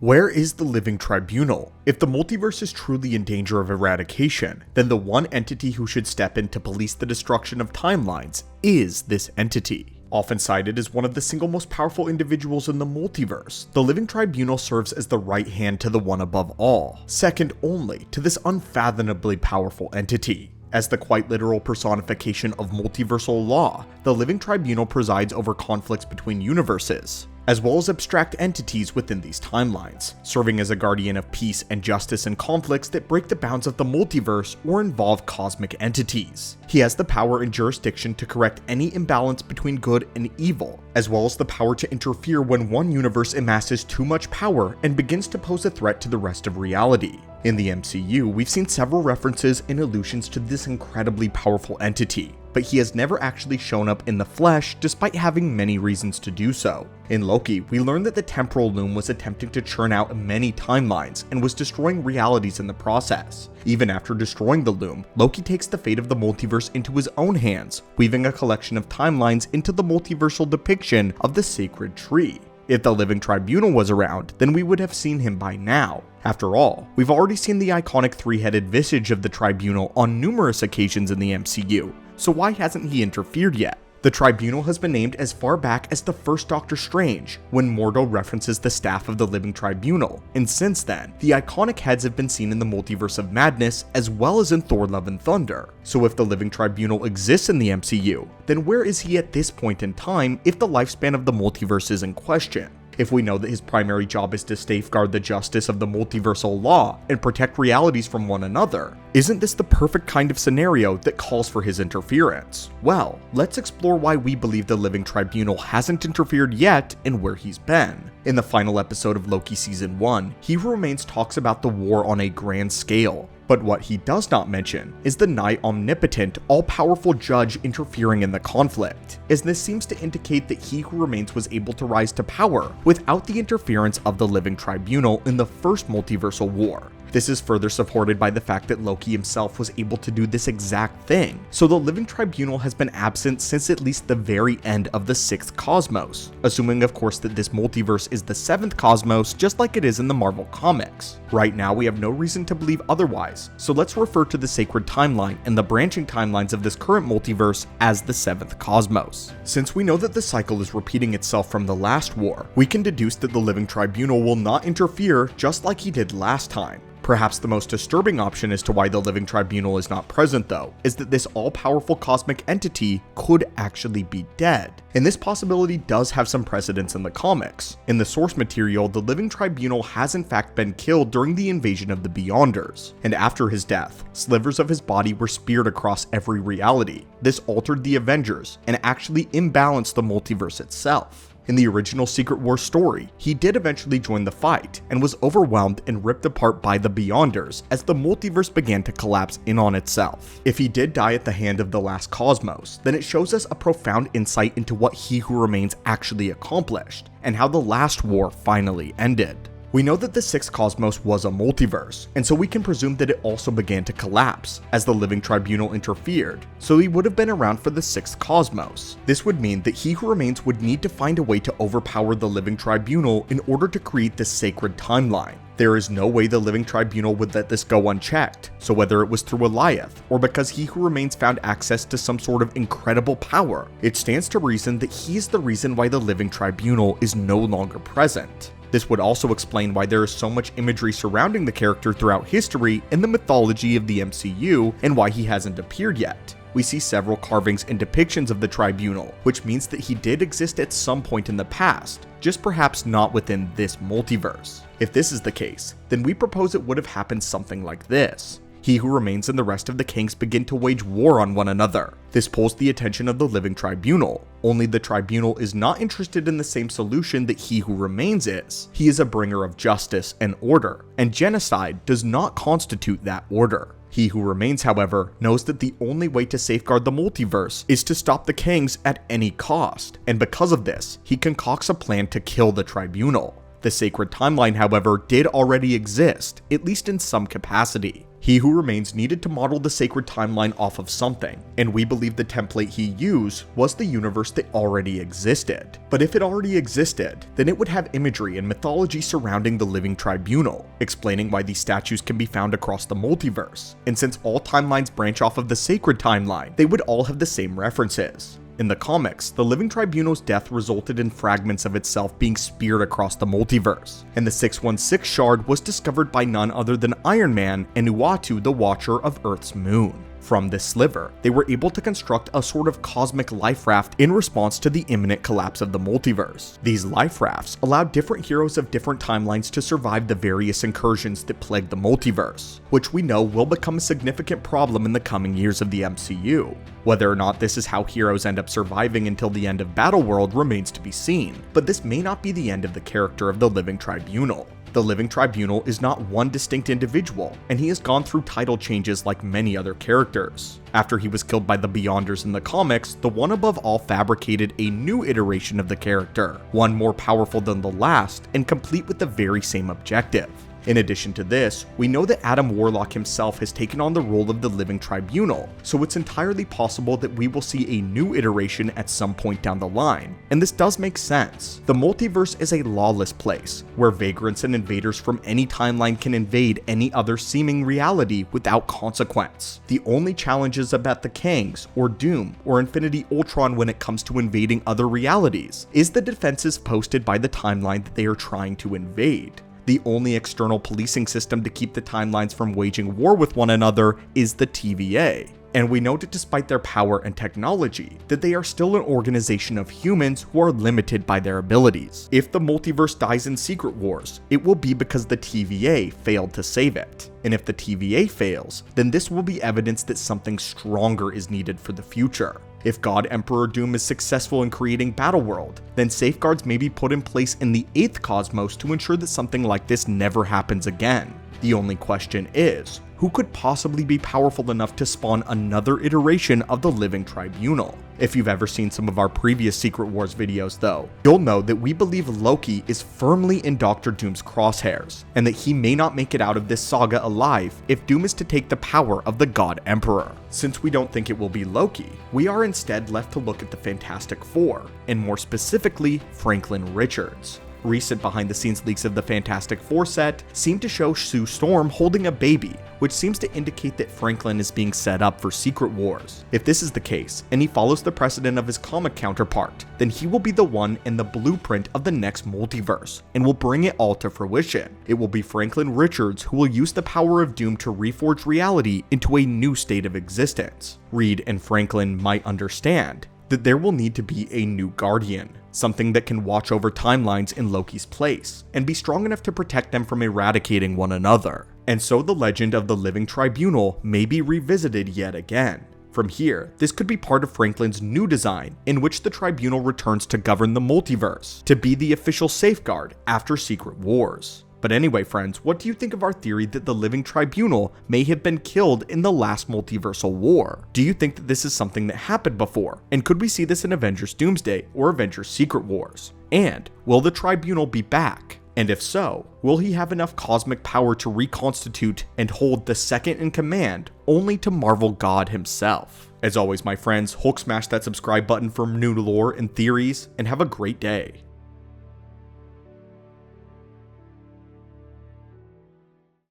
Where is the Living Tribunal? If the multiverse is truly in danger of eradication, then the one entity who should step in to police the destruction of timelines is this entity. Often cited as one of the single most powerful individuals in the multiverse, the Living Tribunal serves as the right hand to the one above all, second only to this unfathomably powerful entity. As the quite literal personification of multiversal law, the Living Tribunal presides over conflicts between universes, as well as abstract entities within these timelines, serving as a guardian of peace and justice in conflicts that break the bounds of the multiverse or involve cosmic entities. He has the power and jurisdiction to correct any imbalance between good and evil, as well as the power to interfere when one universe amasses too much power and begins to pose a threat to the rest of reality. In the MCU, we've seen several references and allusions to this incredibly powerful entity, but he has never actually shown up in the flesh despite having many reasons to do so. In Loki, we learned that the temporal loom was attempting to churn out many timelines and was destroying realities in the process. Even after destroying the loom, Loki takes the fate of the multiverse into his own hands, weaving a collection of timelines into the multiversal depiction of the sacred tree. If the Living Tribunal was around, then we would have seen him by now. After all, we've already seen the iconic three-headed visage of the Tribunal on numerous occasions in the MCU, so why hasn't he interfered yet? The Tribunal has been named as far back as the first Doctor Strange, when Mordo references the staff of the Living Tribunal, and since then, the iconic heads have been seen in the Multiverse of Madness as well as in Thor: Love and Thunder. So if the Living Tribunal exists in the MCU, then where is he at this point in time if the lifespan of the multiverse is in question? If we know that his primary job is to safeguard the justice of the multiversal law and protect realities from one another, isn't this the perfect kind of scenario that calls for his interference? Well, let's explore why we believe the Living Tribunal hasn't interfered yet and where he's been. In the final episode of Loki Season 1, He Who Remains talks about the war on a grand scale. But what he does not mention is the nigh omnipotent, all-powerful judge interfering in the conflict, as this seems to indicate that He Who Remains was able to rise to power without the interference of the Living Tribunal in the first multiversal war. This is further supported by the fact that Loki himself was able to do this exact thing, so the Living Tribunal has been absent since at least the very end of the 6th cosmos, assuming of course that this multiverse is the 7th cosmos just like it is in the Marvel comics. Right now we have no reason to believe otherwise, so let's refer to the sacred timeline and the branching timelines of this current multiverse as the 7th cosmos. Since we know that the cycle is repeating itself from the last war, we can deduce that the Living Tribunal will not interfere just like he did last time. Perhaps the most disturbing option as to why the Living Tribunal is not present though, is that this all-powerful cosmic entity could actually be dead. And this possibility does have some precedence in the comics. In the source material, the Living Tribunal has in fact been killed during the invasion of the Beyonders, and after his death, slivers of his body were speared across every reality. This altered the Avengers, and actually imbalanced the multiverse itself. In the original Secret War story, he did eventually join the fight, and was overwhelmed and ripped apart by the Beyonders as the multiverse began to collapse in on itself. If he did die at the hand of the last cosmos, then it shows us a profound insight into what He Who Remains actually accomplished, and how the last war finally ended. We know that the 6th cosmos was a multiverse, and so we can presume that it also began to collapse, as the Living Tribunal interfered, so he would have been around for the 6th cosmos. This would mean that He Who Remains would need to find a way to overpower the Living Tribunal in order to create this sacred timeline. There is no way the Living Tribunal would let this go unchecked, so whether it was through Eliath, or because He Who Remains found access to some sort of incredible power, it stands to reason that he is the reason why the Living Tribunal is no longer present. This would also explain why there is so much imagery surrounding the character throughout history in the mythology of the MCU, and why he hasn't appeared yet. We see several carvings and depictions of the Tribunal, which means that he did exist at some point in the past, just perhaps not within this multiverse. If this is the case, then we propose it would have happened something like this. He Who Remains and the rest of the kings begin to wage war on one another. This pulls the attention of the Living Tribunal, only the Tribunal is not interested in the same solution that He Who Remains is. He is a bringer of justice and order, and genocide does not constitute that order. He Who Remains, however, knows that the only way to safeguard the multiverse is to stop the kings at any cost, and because of this, he concocts a plan to kill the Tribunal. The sacred timeline, however, did already exist, at least in some capacity. He Who Remains needed to model the sacred timeline off of something, and we believe the template he used was the universe that already existed. But if it already existed, then it would have imagery and mythology surrounding the living tribunal, explaining why these statues can be found across the multiverse. And since all timelines branch off of the sacred timeline, they would all have the same references. In the comics, the Living Tribunal's death resulted in fragments of itself being speared across the multiverse, and the 616 shard was discovered by none other than Iron Man and Uatu, the Watcher of Earth's moon. From this sliver, they were able to construct a sort of cosmic life raft in response to the imminent collapse of the multiverse. These life rafts allowed different heroes of different timelines to survive the various incursions that plague the multiverse, which we know will become a significant problem in the coming years of the MCU. Whether or not this is how heroes end up surviving until the end of Battleworld remains to be seen, but this may not be the end of the character of the Living Tribunal. The Living Tribunal is not one distinct individual, and he has gone through title changes like many other characters. After he was killed by the Beyonders in the comics, the One Above All fabricated a new iteration of the character, one more powerful than the last, and complete with the very same objective. In addition to this, we know that Adam Warlock himself has taken on the role of the Living Tribunal, so it's entirely possible that we will see a new iteration at some point down the line. And this does make sense. The multiverse is a lawless place, where vagrants and invaders from any timeline can invade any other seeming reality without consequence. The only challenge is about the Kangs, or Doom, or Infinity Ultron when it comes to invading other realities, is the defenses posted by the timeline that they are trying to invade. The only external policing system to keep the timelines from waging war with one another is the TVA. And we know that despite their power and technology, that they are still an organization of humans who are limited by their abilities. If the multiverse dies in Secret Wars, it will be because the TVA failed to save it. And if the TVA fails, then this will be evidence that something stronger is needed for the future. If God Emperor Doom is successful in creating Battleworld, then safeguards may be put in place in the 8th cosmos to ensure that something like this never happens again. The only question is, who could possibly be powerful enough to spawn another iteration of the Living Tribunal? If you've ever seen some of our previous Secret Wars videos though, you'll know that we believe Loki is firmly in Dr. Doom's crosshairs, and that he may not make it out of this saga alive if Doom is to take the power of the God Emperor. Since we don't think it will be Loki, we are instead left to look at the Fantastic Four, and more specifically, Franklin Richards. Recent behind-the-scenes leaks of the Fantastic Four set seem to show Sue Storm holding a baby, which seems to indicate that Franklin is being set up for Secret Wars. If this is the case, and he follows the precedent of his comic counterpart, then he will be the one in the blueprint of the next multiverse, and will bring it all to fruition. It will be Franklin Richards who will use the power of Doom to reforge reality into a new state of existence. Reed and Franklin might understand that there will need to be a new Guardian, something that can watch over timelines in Loki's place, and be strong enough to protect them from eradicating one another. And so the legend of the Living Tribunal may be revisited yet again. From here, this could be part of Franklin's new design, in which the Tribunal returns to govern the multiverse, to be the official safeguard after Secret Wars. But anyway friends, what do you think of our theory that the Living Tribunal may have been killed in the last multiversal war? Do you think that this is something that happened before? And could we see this in Avengers Doomsday or Avengers Secret Wars? And will the Tribunal be back? And if so, will he have enough cosmic power to reconstitute and hold the second in command only to Marvel God himself? As always my friends, Hulk smash that subscribe button for new lore and theories, and have a great day.